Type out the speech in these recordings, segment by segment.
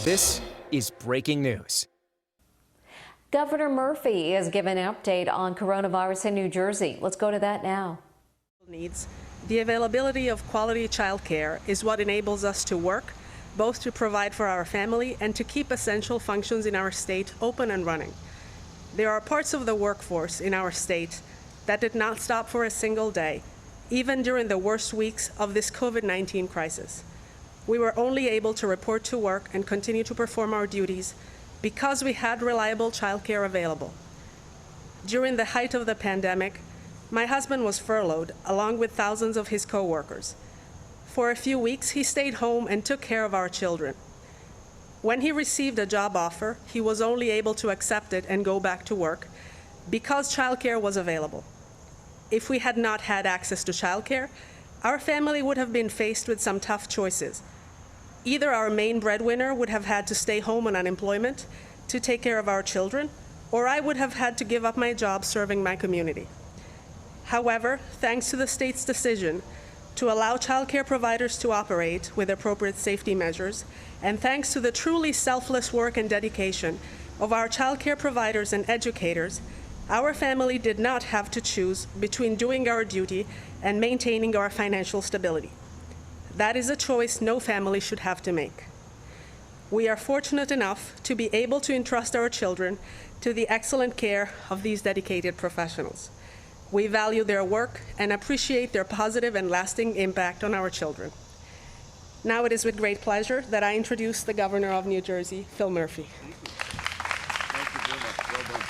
This is breaking news. Governor Murphy is giving an update on coronavirus in New Jersey. Let's go to that now. The availability of quality childcare is what enables us to work, both to provide for our family and to keep essential functions in our state open and running. There are parts of the workforce in our state that did not stop for a single day, even during the worst weeks of this COVID-19 crisis. We were only able to report to work and continue to perform our duties because we had reliable childcare available. During the height of the pandemic, my husband was furloughed along with thousands of his co-workers. For a few weeks, he stayed home and took care of our children. When he received a job offer, he was only able to accept it and go back to work because childcare was available. If we had not had access to childcare, our family would have been faced with some tough choices. Either our main breadwinner would have had to stay home on unemployment to take care of our children, or I would have had to give up my job serving my community. However, thanks to the state's decision to allow childcare providers to operate with appropriate safety measures, and thanks to the truly selfless work and dedication of our childcare providers and educators, our family did not have to choose between doing our duty and maintaining our financial stability. That is a choice no family should have to make. We are fortunate enough to be able to entrust our children to the excellent care of these dedicated professionals. We value their work and appreciate their positive and lasting impact on our children. Now it is with great pleasure that I introduce the Governor of New Jersey, Phil Murphy. Thank you very much. Well done.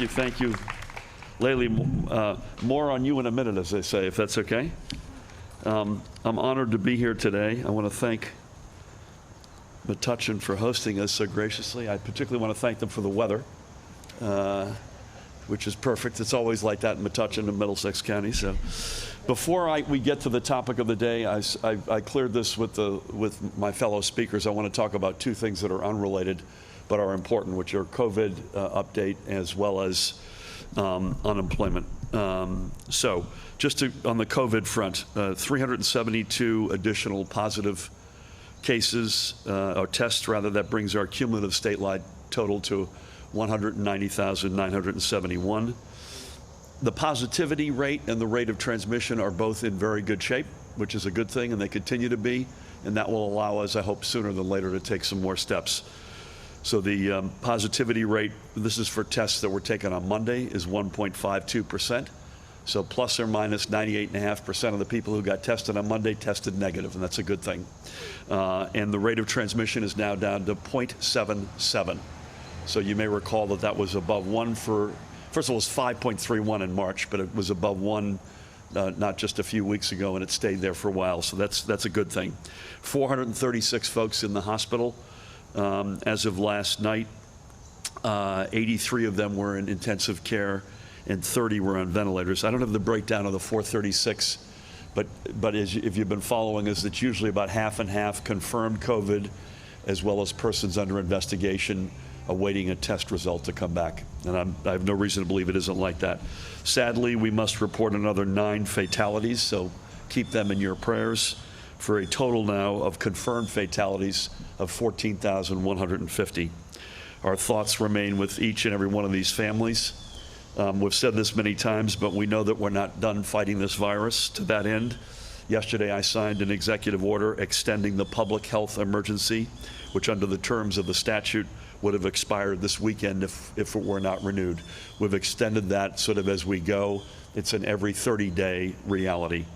Thank you. Layli, more on you in a minute, as they say, if that's okay. I'm honored to be here today. I want to thank Metuchen for hosting us so graciously. I particularly want to thank them for the weather, which is perfect. It's always like that in Metuchen and Middlesex County. So, before we get to the topic of the day, I cleared this with my fellow speakers. I want to talk about two things that are unrelated but are important, which are COVID update as well as unemployment. So, on the COVID front, 372 additional positive cases, or tests rather, that brings our cumulative statewide total to 190,971. The positivity rate and the rate of transmission are both in very good shape, which is a good thing, and they continue to be, and that will allow us, I hope, sooner than later to take some more steps. So the positivity rate, this is for tests that were taken on Monday, is 1.52%. So plus or minus 98.5% of the people who got tested on Monday tested negative, and that's a good thing. And the rate of transmission is now down to 0.77. So you may recall that was above 1 for, first of all, it was 5.31 in March, but it was above 1 not just a few weeks ago, and it stayed there for a while. So that's a good thing. 436 folks in the hospital as of last night. 83 of them were in intensive care, and 30 were on ventilators. I don't have the breakdown of the 436, but if you've been following us, it's usually about half and half confirmed COVID, as well as persons under investigation awaiting a test result to come back. And I have no reason to believe it isn't like that. Sadly, we must report another 9 fatalities, so keep them in your prayers, for a total now of confirmed fatalities of 14,150. Our thoughts remain with each and every one of these families. We've said this many times, but we know that we're not done fighting this virus. To that end, yesterday I signed an executive order extending the public health emergency, which under the terms of the statute would have expired this weekend if it were not renewed. We've extended that sort of as we go. It's an every 30-day reality.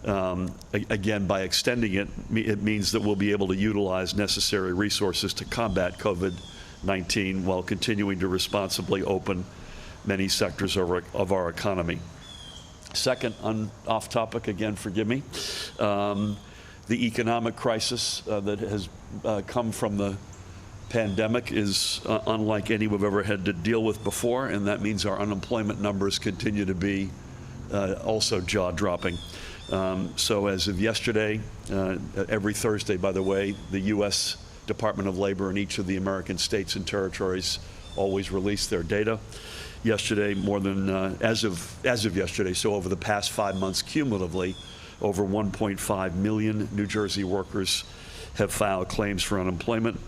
Again, by extending it, it means that we'll be able to utilize necessary resources to combat COVID-19 while continuing to responsibly open many sectors of our economy. Second, off topic, again, forgive me, the economic crisis that has come from the pandemic is unlike any we've ever had to deal with before, and that means our unemployment numbers continue to be also jaw-dropping. So as of yesterday, every Thursday, by the way, the U.S. Department of Labor in each of the American states and territories always release their data. Yesterday, more than, as of yesterday, so over the past 5 months cumulatively, over 1.5 million New Jersey workers have filed claims for unemployment.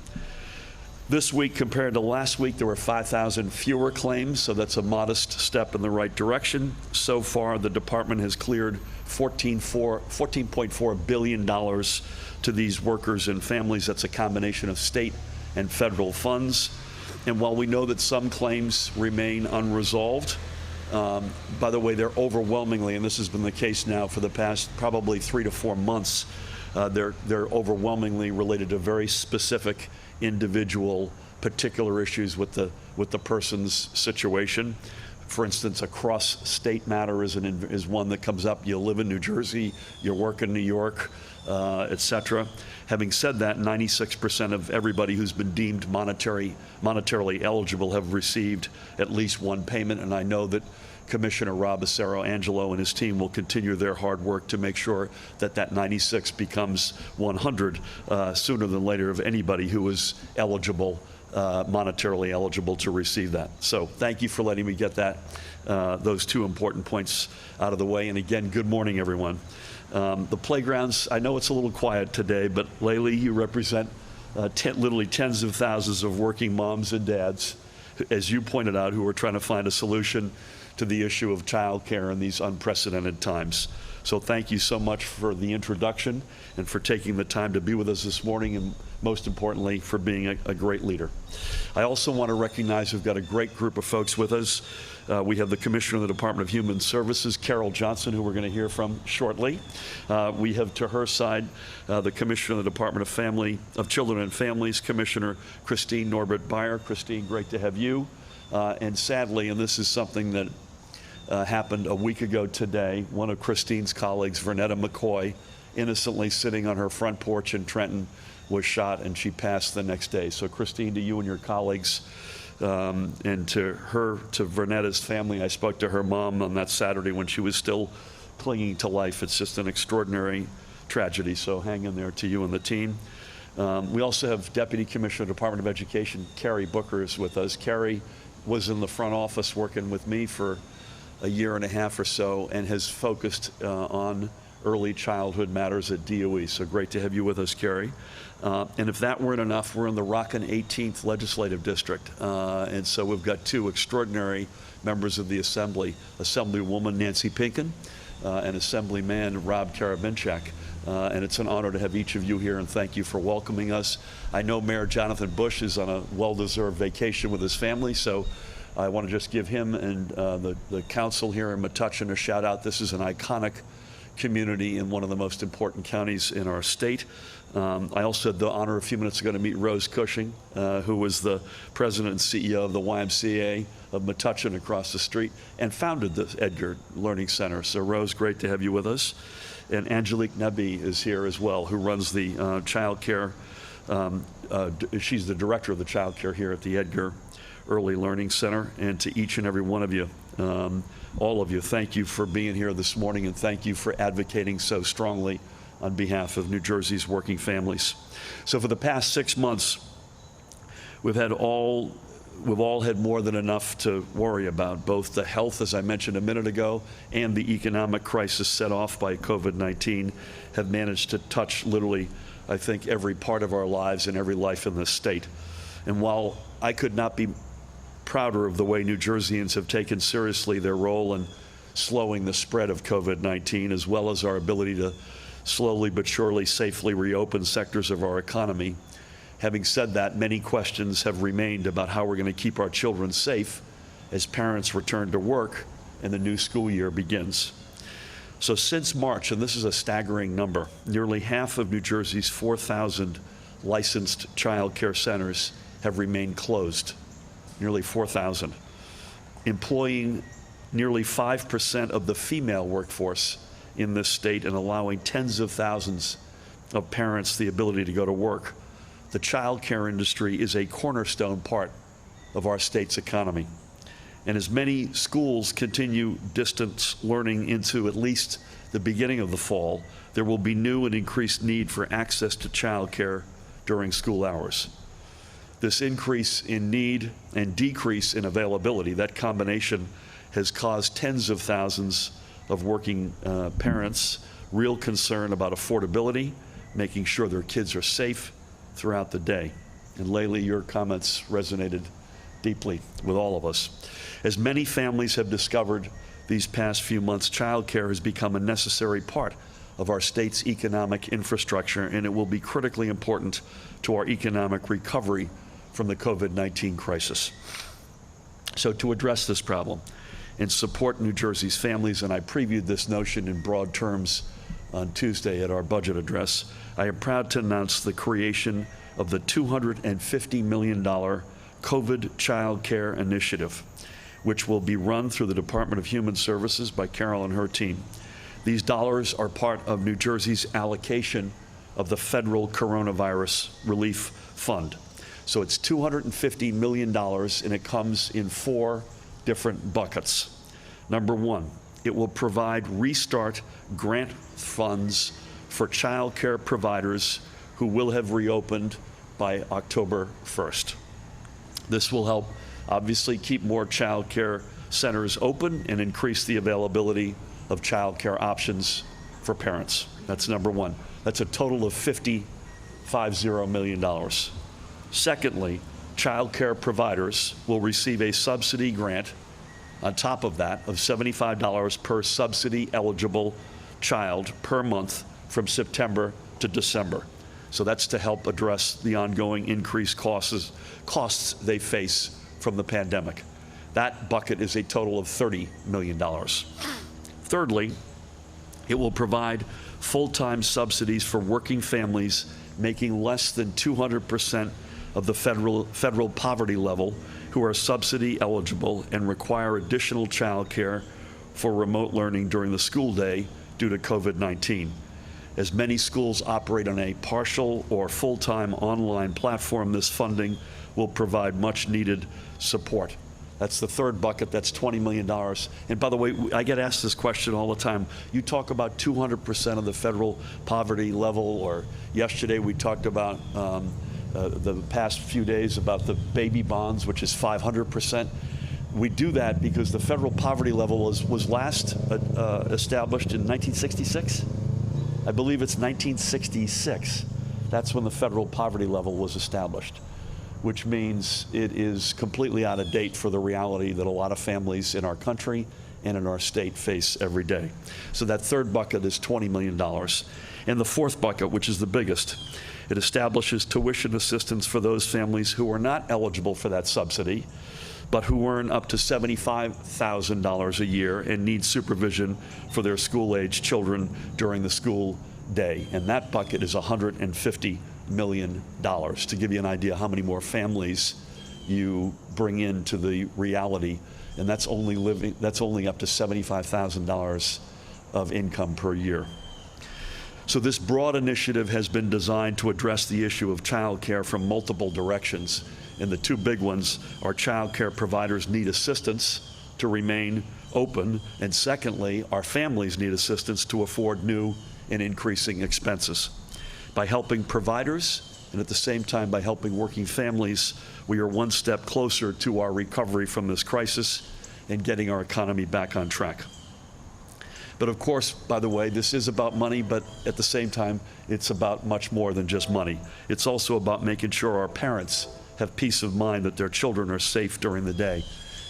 This week compared to last week, there were 5,000 fewer claims, so that's a modest step in the right direction. So far, the department has cleared $14.4 billion to these workers and families. That's a combination of state and federal funds. And while we know that some claims remain unresolved, by the way, they're overwhelmingly, and this has been the case now for the past probably 3 to 4 months, they're overwhelmingly related to very specific individual particular issues with the person's situation. For instance, a cross-state matter is one that comes up. You live in New Jersey, you work in New York, et cetera. Having said that, 96% of everybody who's been deemed monetarily eligible have received at least one payment, and I know that Commissioner Rob Acero-Angelo and his team will continue their hard work to make sure that that 96 becomes 100 sooner than later of anybody who is eligible, monetarily eligible to receive that. So thank you for letting me get those two important points out of the way. And again, good morning, everyone. The playgrounds, I know it's a little quiet today, but Laylee, you represent literally tens of thousands of working moms and dads, as you pointed out, who are trying to find a solution to the issue of childcare in these unprecedented times. So thank you so much for the introduction and for taking the time to be with us this morning, and most importantly, for being a great leader. I also want to recognize we've got a great group of folks with us. We have the Commissioner of the Department of Human Services, Carol Johnson, who we're going to hear from shortly. We have to her side the Commissioner of the Department of Children and Families, Commissioner Christine Norbert-Beyer. Christine, great to have you. And sadly, and this is something that happened a week ago today, one of Christine's colleagues, Vernetta McCoy, innocently sitting on her front porch in Trenton, was shot, and she passed the next day. So Christine, to you and your colleagues, and to Vernetta's family, I spoke to her mom on that Saturday when she was still clinging to life. It's just an extraordinary tragedy, so hang in there to you and the team. We also have Deputy Commissioner of the Department of Education, Carrie Booker, is with us. Carrie was in the front office working with me for a year and a half or so, and has focused on early childhood matters at DOE. So great to have you with us, Carrie. And if that weren't enough, we're in the Rockin' 18th Legislative District. And so we've got two extraordinary members of the Assembly, Assemblywoman Nancy Pinkin and Assemblyman Rob Karavinchak. And it's an honor to have each of you here, and thank you for welcoming us. I know Mayor Jonathan Bush is on a well-deserved vacation with his family, so I want to just give him and the council here in Metuchen a shout out. This is an iconic community in one of the most important counties in our state. I also had the honor a few minutes ago to meet Rose Cushing, who was the president and CEO of the YMCA of Metuchen across the street and founded the Edgar Learning Center. So Rose, great to have you with us. And Angelique Nabi is here as well, who runs the child care. She's the director of the child care here at the Edgar Early Learning Center. And to each and every one of you, all of you, thank you for being here this morning, and thank you for advocating so strongly on behalf of New Jersey's working families. So for the past 6 months, we've all had more than enough to worry about. Both the health, as I mentioned a minute ago, and the economic crisis set off by COVID-19 have managed to touch literally, I think, every part of our lives and every life in this state. And while I could not be prouder of the way New Jerseyans have taken seriously their role in slowing the spread of COVID-19, as well as our ability to slowly but surely safely reopen sectors of our economy, having said that, many questions have remained about how we're going to keep our children safe as parents return to work and the new school year begins. So since March, and this is a staggering number, nearly half of New Jersey's 4,000 licensed child care centers have remained closed, nearly 4,000, employing nearly 5% of the female workforce in this state and allowing tens of thousands of parents the ability to go to work. The child care industry is a cornerstone part of our state's economy. And as many schools continue distance learning into at least the beginning of the fall, there will be new and increased need for access to child care during school hours. This increase in need and decrease in availability, that combination has caused tens of thousands of working parents real concern about affordability, making sure their kids are safe throughout the day. And Laylee, your comments resonated deeply with all of us. As many families have discovered these past few months, childcare has become a necessary part of our state's economic infrastructure, and it will be critically important to our economic recovery from the COVID-19 crisis. So to address this problem and support New Jersey's families, and I previewed this notion in broad terms on Tuesday at our budget address, I am proud to announce the creation of the $250 million COVID Child Care Initiative, which will be run through the Department of Human Services by Carol and her team. These dollars are part of New Jersey's allocation of the federal coronavirus relief fund. So it's $250 million, and it comes in 4 different buckets. Number 1, it will provide Restart grant funds for child care providers who will have reopened by October 1st. This will help, obviously, keep more child care centers open and increase the availability of child care options for parents. That's number 1. That's a total of $50 million. Secondly, child care providers will receive a subsidy grant on top of that of $75 per subsidy-eligible child per month from September to December. So that's to help address the ongoing increased costs they face from the pandemic. That bucket is a total of $30 million. Thirdly, it will provide full-time subsidies for working families making less than 200% of the federal poverty level who are subsidy eligible and require additional child care for remote learning during the school day due to COVID-19. As many schools operate on a partial or full-time online platform, this funding will provide much needed support. That's the third bucket, that's $20 million. And by the way, I get asked this question all the time. You talk about 200% of the federal poverty level, or yesterday we talked about the past few days about the baby bonds, which is 500%. We do that because the federal poverty level was last established in 1966. I believe it's 1966. That's when the federal poverty level was established, which means it is completely out of date for the reality that a lot of families in our country and in our state face every day. So that third bucket is $20 million. And the fourth bucket, which is the biggest, it establishes tuition assistance for those families who are not eligible for that subsidy, but who earn up to $75,000 a year and need supervision for their school-age children during the school day. And that bucket is $150 million, to give you an idea how many more families you bring into the reality. And that's only up to $75,000 of income per year. So this broad initiative has been designed to address the issue of child care from multiple directions. And the two big ones are child care providers need assistance to remain open, and secondly, our families need assistance to afford new and increasing expenses. By helping providers, and at the same time by helping working families, we are one step closer to our recovery from this crisis and getting our economy back on track. But of course, by the way, this is about money, but at the same time, it's about much more than just money. It's also about making sure our parents have peace of mind that their children are safe during the day.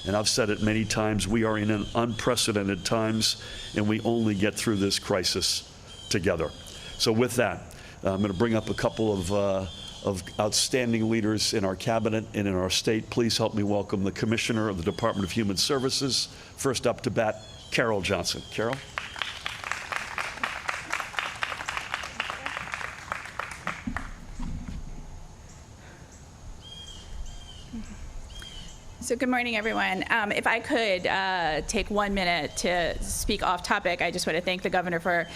And I've said it many times, we are in an unprecedented times, and we only get through this crisis together. So with that, I'm going to bring up a couple of outstanding leaders in our cabinet and in our state. Please help me welcome the Commissioner of the Department of Human Services. First up to bat, Carol Johnson. Carol? So good morning, everyone. If I could take 1 minute to speak off topic, I just want to thank the governor for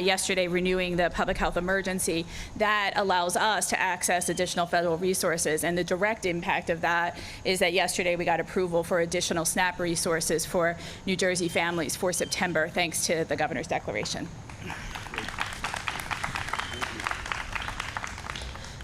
yesterday renewing the public health emergency. That allows us to access additional federal resources, and the direct impact of that is that yesterday we got approval for additional SNAP resources for New Jersey families for September, thanks to the governor's declaration.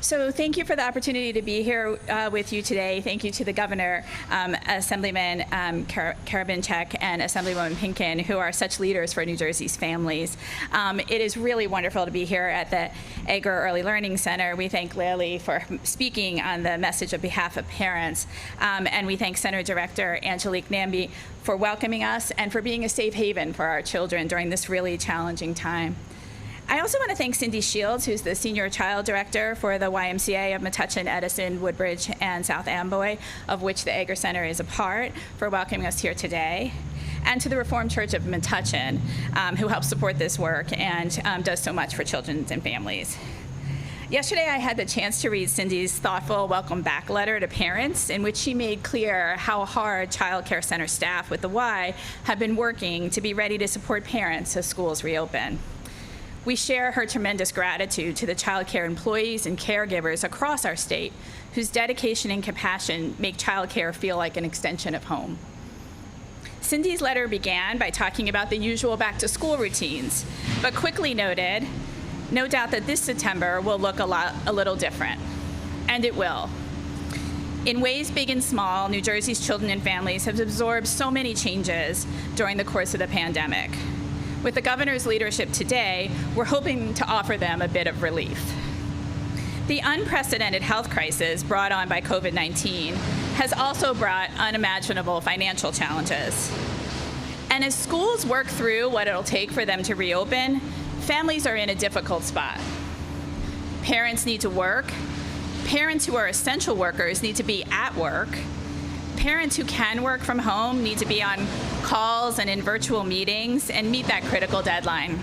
So thank you for the opportunity to be here with you today. Thank you to the governor, Assemblyman Karabinchak and Assemblywoman Pinkin, who are such leaders for New Jersey's families. It is really wonderful to be here at the Egger Early Learning Center. We thank Lily for speaking on the message on behalf of parents. And we thank Center Director Angelique Namby for welcoming us and for being a safe haven for our children during this really challenging time. I also want to thank Cindy Shields, who's the Senior Child Director for the YMCA of Metuchen, Edison, Woodbridge, and South Amboy, of which the Egger Center is a part, for welcoming us here today. And to the Reformed Church of Metuchen, who helps support this work and does so much for children and families. Yesterday, I had the chance to read Cindy's thoughtful welcome back letter to parents, in which she made clear how hard Child Care Center staff with the Y have been working to be ready to support parents as schools reopen. We share her tremendous gratitude to the child care employees and caregivers across our state whose dedication and compassion make child care feel like an extension of home. Cindy's letter began by talking about the usual back-to-school routines, but quickly noted, no doubt that this September will look a little different, and it will. In ways big and small, New Jersey's children and families have absorbed so many changes during the course of the pandemic. With the governor's leadership today, we're hoping to offer them a bit of relief. The unprecedented health crisis brought on by COVID-19 has also brought unimaginable financial challenges. And as schools work through what it'll take for them to reopen, families are in a difficult spot. Parents need to work. Parents who are essential workers need to be at work. Parents who can work from home need to be on calls and in virtual meetings and meet that critical deadline.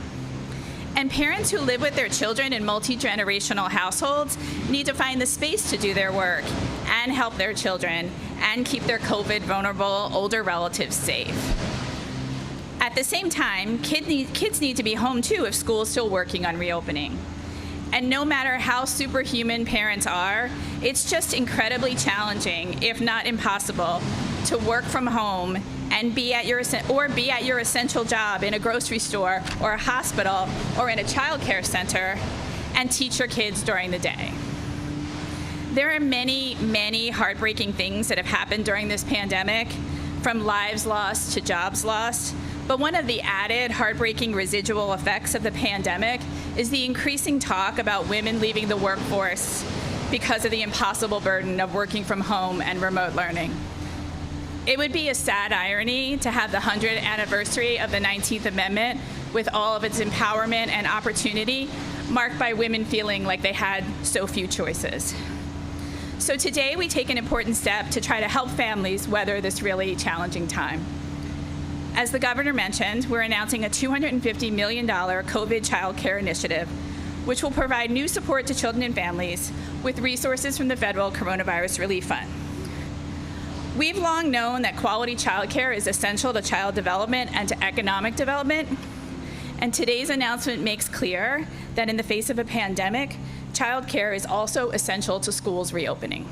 And parents who live with their children in multi-generational households need to find the space to do their work and help their children and keep their COVID-vulnerable older relatives safe. At the same time, kids need to be home too if school's still working on reopening. And no matter how superhuman parents are, it's just incredibly challenging, if not impossible, to work from home and be at your essential job in a grocery store or a hospital or in a child care center and teach your kids during the day. There are many, many heartbreaking things that have happened during this pandemic, from lives lost to jobs lost. But one of the added heartbreaking residual effects of the pandemic is the increasing talk about women leaving the workforce because of the impossible burden of working from home and remote learning. It would be a sad irony to have the 100th anniversary of the 19th Amendment, with all of its empowerment and opportunity, marked by women feeling like they had so few choices. So today we take an important step to try to help families weather this really challenging time. As the governor mentioned, we're announcing a $250 million COVID child care initiative, which will provide new support to children and families with resources from the federal Coronavirus Relief Fund. We've long known that quality child care is essential to child development and to economic development, and today's announcement makes clear that in the face of a pandemic, child care is also essential to schools reopening.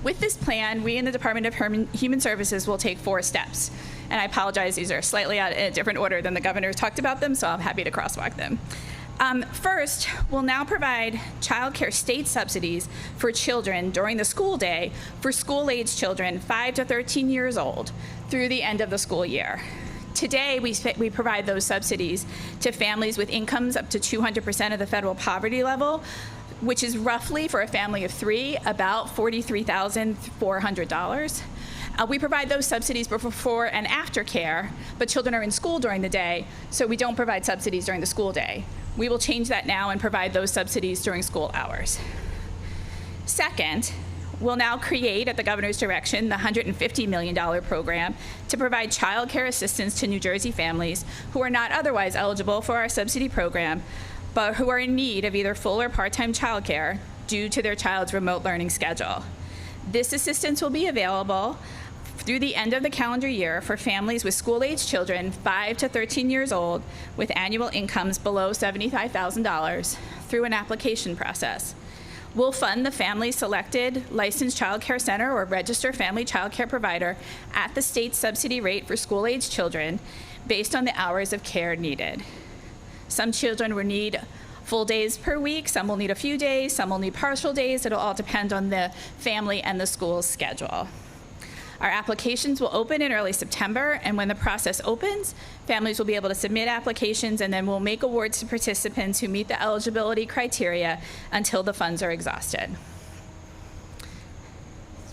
With this plan, we in the Department of Human Services will take 4 steps. And I apologize, these are slightly in a different order than the governor talked about them, so I'm happy to crosswalk them. First, we'll now provide child care state subsidies for children during the school day for school-age children 5 to 13 years old through the end of the school year. Today, we provide those subsidies to families with incomes up to 200% of the federal poverty level, which is roughly, for a family of 3, about $43,400. We provide those subsidies before and after care, but children are in school during the day, so we don't provide subsidies during the school day. We will change that now and provide those subsidies during school hours. Second, we'll now create, at the governor's direction, the $150 million program to provide child care assistance to New Jersey families who are not otherwise eligible for our subsidy program, but who are in need of either full or part-time child care due to their child's remote learning schedule. This assistance will be available through the end of the calendar year for families with school-age children 5 to 13 years old with annual incomes below $75,000 through an application process. We'll fund the family-selected licensed child care center or registered family child care provider at the state subsidy rate for school-age children based on the hours of care needed. Some children will need full days per week. Some will need a few days, some will need partial days. It'll all depend on the family and the school's schedule. Our applications will open in early September, and when the process opens, families will be able to submit applications, and then we'll make awards to participants who meet the eligibility criteria until the funds are exhausted.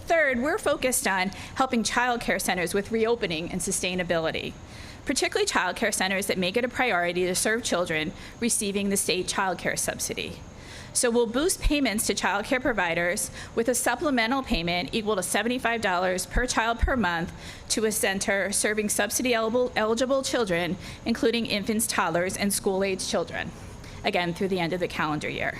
Third, we're focused on helping child care centers with reopening and sustainability, particularly child care centers that make it a priority to serve children receiving the state child care subsidy. So we'll boost payments to child care providers with a supplemental payment equal to $75 per child per month to a center serving subsidy-eligible children, including infants, toddlers, and school-age children, again, through the end of the calendar year.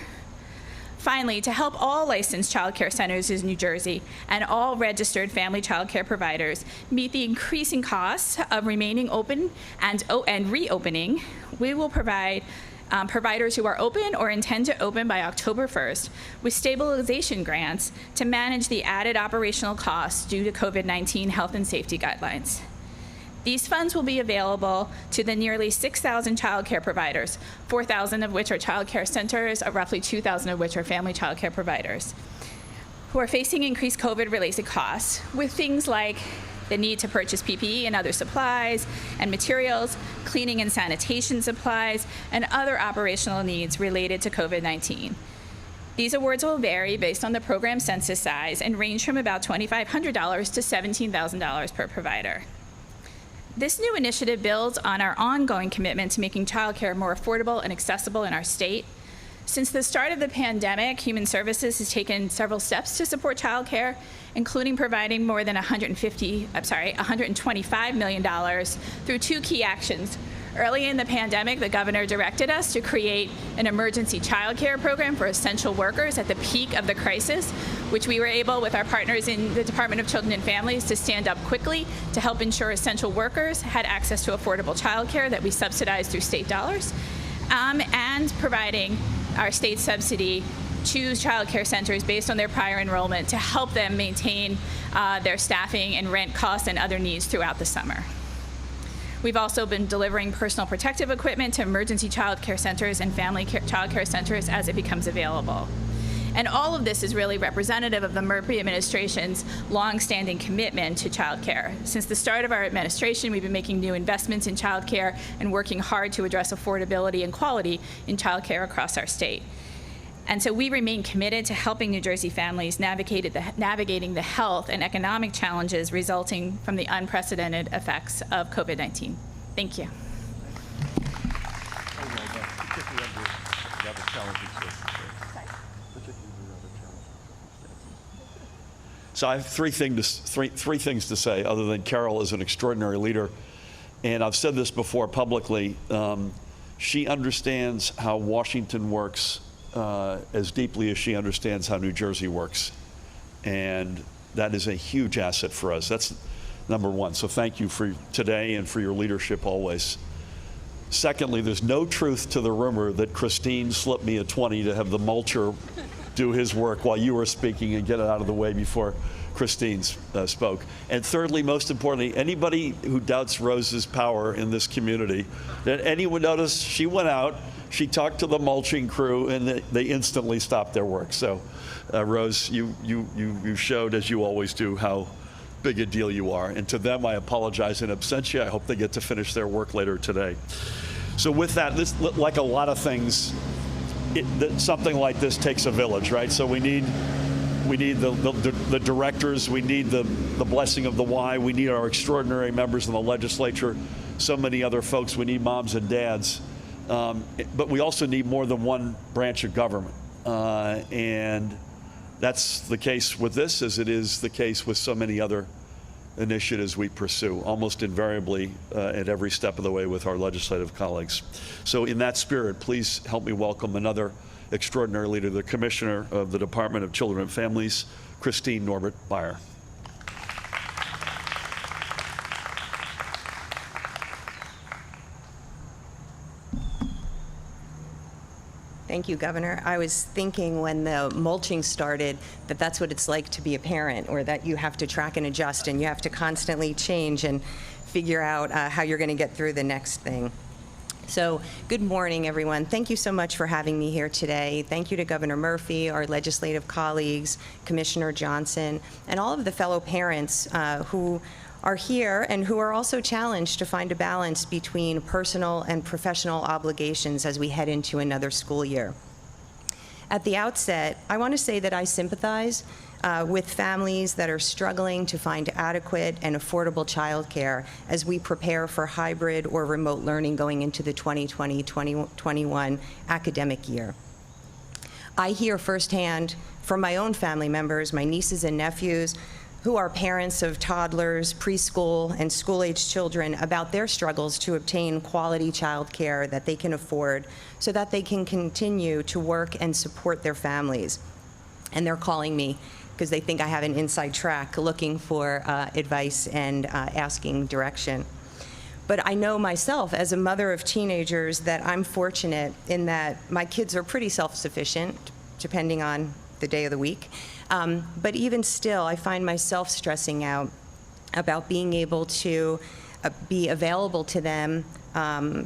Finally, to help all licensed child care centers in New Jersey and all registered family child care providers meet the increasing costs of remaining open and reopening, we will provide providers who are open or intend to open by October 1st with stabilization grants to manage the added operational costs due to COVID-19 health and safety guidelines. These funds will be available to the nearly 6,000 child care providers, 4,000 of which are child care centers, roughly 2,000 of which are family child care providers, who are facing increased COVID-related costs with things like the need to purchase PPE and other supplies and materials, cleaning and sanitation supplies, and other operational needs related to COVID-19. These awards will vary based on the program census size and range from about $2,500 to $17,000 per provider. This new initiative builds on our ongoing commitment to making childcare more affordable and accessible in our state. Since the start of the pandemic, Human Services has taken several steps to support childcare, including providing more than $125 million through two key actions. Early in the pandemic, the governor directed us to create an emergency childcare program for essential workers at the peak of the crisis, which we were able, with our partners in the Department of Children and Families, to stand up quickly to help ensure essential workers had access to affordable childcare that we subsidized through state dollars, and providing our state subsidy to child care centers based on their prior enrollment to help them maintain their staffing and rent costs and other needs throughout the summer. We've also been delivering personal protective equipment to emergency child care centers and family child care centers as it becomes available. And all of this is really representative of the Murphy administration's long-standing commitment to child care. Since the start of our administration, we've been making new investments in child care and working hard to address affordability and quality in child care across our state. And so we remain committed to helping New Jersey families navigating the health and economic challenges resulting from the unprecedented effects of COVID-19. Thank you. So I have three things to say, other than Carol is an extraordinary leader. And I've said this before publicly. She understands how Washington works as deeply as she understands how New Jersey works. And that is a huge asset for us. That's number one. So thank you for today and for your leadership always. Secondly, there's no truth to the rumor that Christine slipped me a 20 to have the mulcher do his work while you were speaking and get it out of the way before Christine spoke. And thirdly, most importantly, anybody who doubts Rose's power in this community, did anyone notice she went out, she talked to the mulching crew, and they instantly stopped their work. So, Rose, you showed, as you always do, how big a deal you are. And to them, I apologize in absentia. I hope they get to finish their work later today. So with that, this, like a lot of things, something like this takes a village, right? So we need the directors, we need the blessing of the Y, we need our extraordinary members in the legislature, so many other folks, we need moms and dads. But we also need more than one branch of government. And that's the case with this, as it is the case with so many other initiatives we pursue, almost invariably at every step of the way with our legislative colleagues. So in that spirit, please help me welcome another extraordinary leader, the Commissioner of the Department of Children and Families, Christine Norbert-Beyer. Thank you, Governor. I was thinking when the mulching started that that's what it's like to be a parent, or that you have to track and adjust and you have to constantly change and figure out how you're going to get through the next thing. So, good morning, everyone. Thank you so much for having me here today. Thank you to Governor Murphy, our legislative colleagues, Commissioner Johnson, and all of the fellow parents who are here and who are also challenged to find a balance between personal and professional obligations as we head into another school year. At the outset, I want to say that I sympathize with families that are struggling to find adequate and affordable childcare as we prepare for hybrid or remote learning going into the 2020-2021 academic year. I hear firsthand from my own family members, my nieces and nephews, who are parents of toddlers, preschool, and school-age children, about their struggles to obtain quality childcare that they can afford so that they can continue to work and support their families. And they're calling me because they think I have an inside track looking for advice and asking direction. But I know myself as a mother of teenagers that I'm fortunate in that my kids are pretty self-sufficient, depending on the day of the week. But even still, I find myself stressing out about being able to be available to them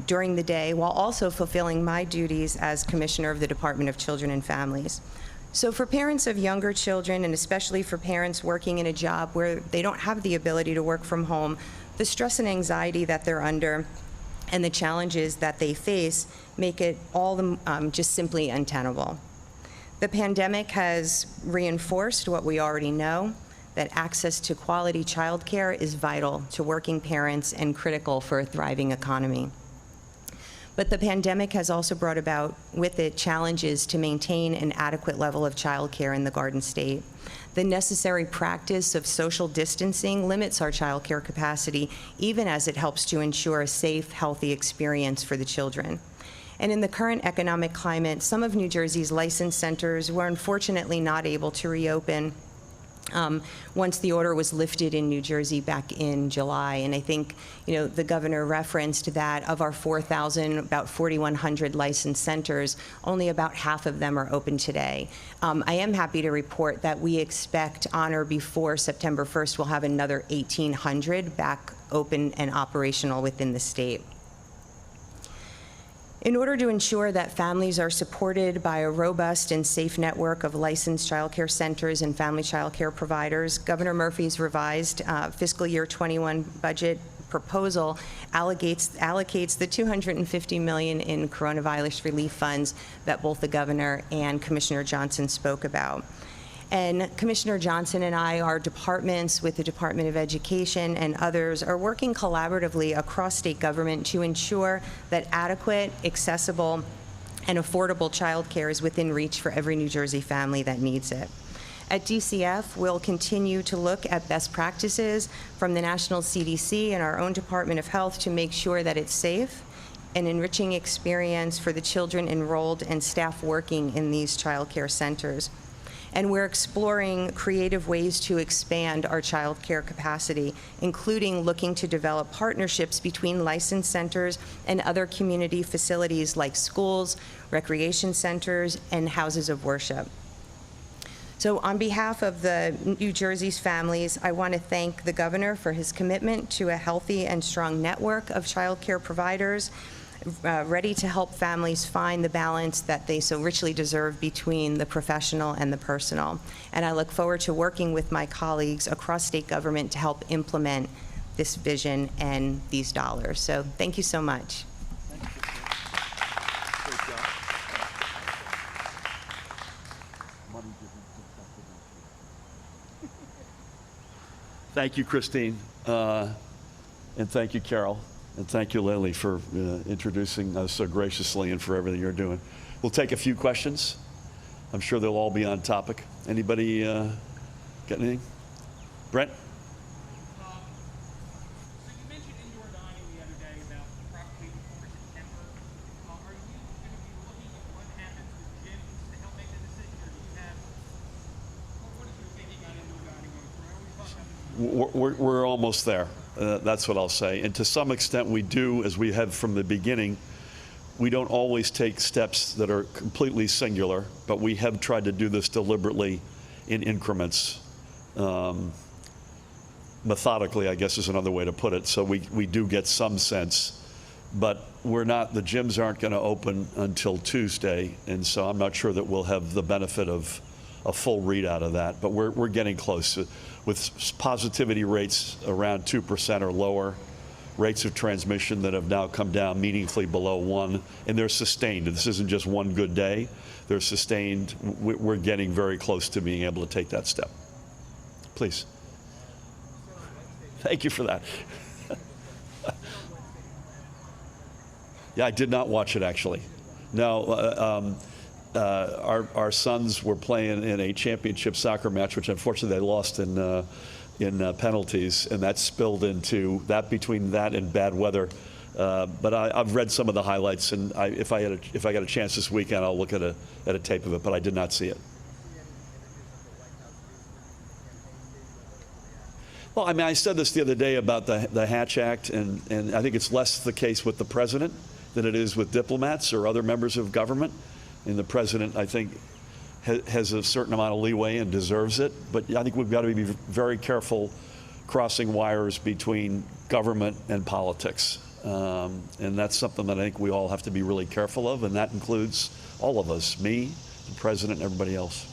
during the day while also fulfilling my duties as Commissioner of the Department of Children and Families. So for parents of younger children, and especially for parents working in a job where they don't have the ability to work from home, the stress and anxiety that they're under and the challenges that they face make it all just simply untenable. The pandemic has reinforced what we already know, that access to quality childcare is vital to working parents and critical for a thriving economy. But the pandemic has also brought about with it challenges to maintain an adequate level of childcare in the Garden State. The necessary practice of social distancing limits our childcare capacity, even as it helps to ensure a safe, healthy experience for the children. And in the current economic climate, some of New Jersey's licensed centers were unfortunately not able to reopen once the order was lifted in New Jersey back in July. And I think, the governor referenced that of our 4,000, about 4,100 licensed centers, only about half of them are open today. I am happy to report that we expect on or before September 1st, we'll have another 1,800 back open and operational within the state. In order to ensure that families are supported by a robust and safe network of licensed child care centers and family child care providers, Governor Murphy's revised fiscal year 21 budget proposal allocates the $250 million in coronavirus relief funds that both the governor and Commissioner Johnson spoke about. And Commissioner Johnson and I, our departments with the Department of Education and others, are working collaboratively across state government to ensure that adequate, accessible, and affordable child care is within reach for every New Jersey family that needs it. At DCF, we'll continue to look at best practices from the National CDC and our own Department of Health to make sure that it's safe, an enriching experience for the children enrolled and staff working in these child care centers. And we're exploring creative ways to expand our child care capacity, including looking to develop partnerships between licensed centers and other community facilities like schools, recreation centers, and houses of worship. So on behalf of the New Jersey's families, I want to thank the governor for his commitment to a healthy and strong network of child care providers ready to help families find the balance that they so richly deserve between the professional and the personal. And I look forward to working with my colleagues across state government to help implement this vision and these dollars. So thank you so much. Thank you, Christine, and thank you, Carol. And thank you, Lily, for introducing us so graciously and for everything you're doing. We'll take a few questions. I'm sure they'll all be on topic. Anybody got anything? Brent? So you mentioned indoor dining the other day about probably before September. Are you going to be looking at what happens with gyms to help make the decision, or do you have, what is your thinking on indoor dining going forward? We're almost there. That's what I'll say. And to some extent, we do, as we have from the beginning. We don't always take steps that are completely singular, but we have tried to do this deliberately in increments. Methodically, I guess is another way to put it. So we do get some sense but the gyms aren't going to open until Tuesday, and so I'm not sure that we'll have the benefit of a full readout of that, but we're getting close. With positivity rates around 2% or lower, rates of transmission that have now come down meaningfully below 1, and they're sustained. This isn't just one good day. They're sustained. We're getting very close to being able to take that step. Please. Thank you for that. Yeah, I did not watch it, actually. No, our sons were playing in a championship soccer match, which unfortunately they lost in penalties, and that spilled into that between that and bad weather. But I've read some of the highlights, and if I got a chance this weekend, I'll look at a tape of it. But I did not see it. Well, I mean, I said this the other day about the Hatch Act, and I think it's less the case with the president than it is with diplomats or other members of government. And the president, I think, has a certain amount of leeway and deserves it. But I think we've got to be very careful crossing wires between government and politics. And that's something that I think we all have to be really careful of, and that includes all of us, me, the president, and everybody else.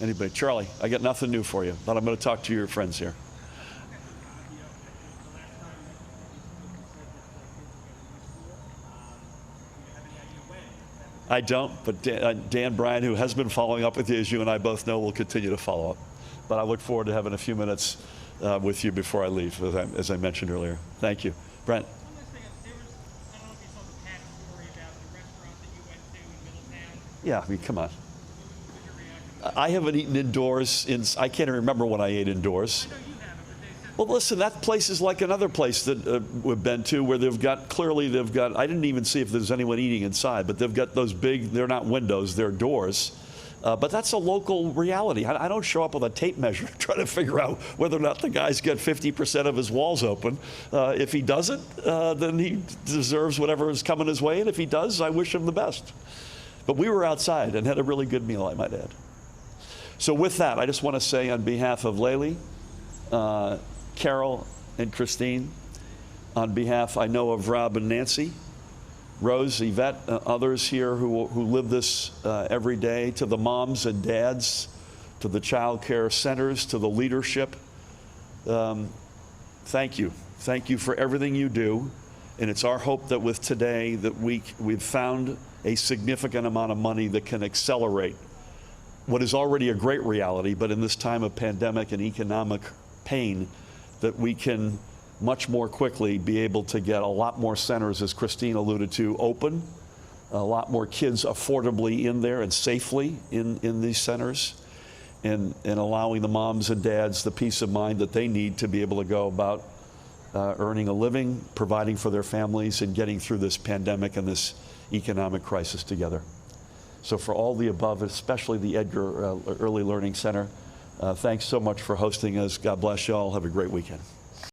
Anybody? Charlie, I got nothing new for you, but I'm going to talk to your friends here. I don't, but Dan Bryan, who has been following up with you, as you and I both know, will continue to follow up. But I look forward to having a few minutes with you before I leave, as I mentioned earlier. Thank you. Brent. One last thing, I don't know if you saw the Pat story about the restaurant that you went to in Middletown. Yeah, I mean, come on. What was your reaction? I haven't eaten indoors I can't even remember when I ate indoors. I know you haven't, but they said Well, listen, that place is like another place that we've been to where clearly they've got, I didn't even see if there's anyone eating inside, but they've got those big, they're not windows, they're doors. But that's a local reality. I don't show up with a tape measure trying to figure out whether or not the guy's got 50% of his walls open. If he doesn't, then he deserves whatever is coming his way, and if he does, I wish him the best. But we were outside and had a really good meal, I might add. So with that, I just want to say on behalf of Laylee, Carol, and Christine, on behalf, I know, of Rob and Nancy, Rose, Yvette, others here who live this every day, to the moms and dads, to the child care centers, to the leadership, thank you. Thank you for everything you do. And it's our hope that with today that we've found a significant amount of money that can accelerate what is already a great reality, but in this time of pandemic and economic pain, that we can much more quickly be able to get a lot more centers, as Christine alluded to, open, a lot more kids affordably in there and safely in these centers, and allowing the moms and dads the peace of mind that they need to be able to go about earning a living, providing for their families, and getting through this pandemic and this economic crisis together. So for all the above, especially the Edgar Early Learning Center, thanks so much for hosting us. God bless you all. Have a great weekend.